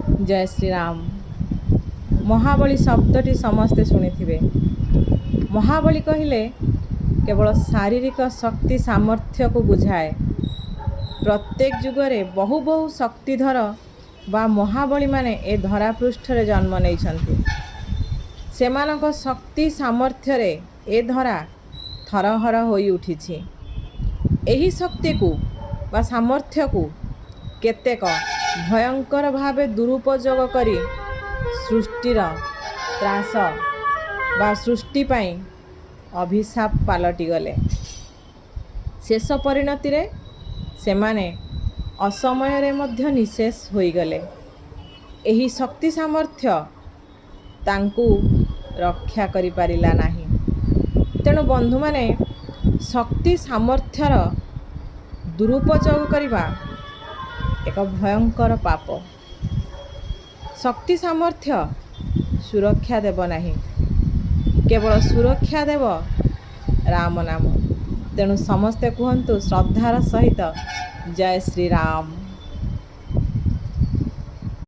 जय श्री राम। महाबली शब्दटी समस्ते शुणिथिबे। महाबली कहिले केवल शारीरिक शक्ति सामर्थ्य को बुझाए। प्रत्येक जुगरे बहु बहु शक्तिधर बा महाबली माने ए धरा पृष्ठ रे जन्म नेइछन्ति। सेमानक शक्ति सामर्थ्य रे ए धरा थरहर होई उठिछि। एही शक्ति को बा सामर्थ्य को केतेक भयंकर भावे दुरुपयोग करी सृष्टिर त्रास बा सृष्टि पाई अभिशाप पालटि गले। शेष परिणति रे सेमाने असमय रे मध्य निशेष होई गले। एही शक्ति सामर्थ्य तांकु रक्षा करि पारिला नाही। तेणु बंधु माने शक्ति सामर्थ्यर दुरुपयोग करिबा एक भयंकर पाप। शक्ति सामर्थ्य सुरक्षा देव नाही, केवल सुरक्षा देव राम नाम। तेणु समस्ते कहन्तु श्रद्धार सहित जय श्री राम।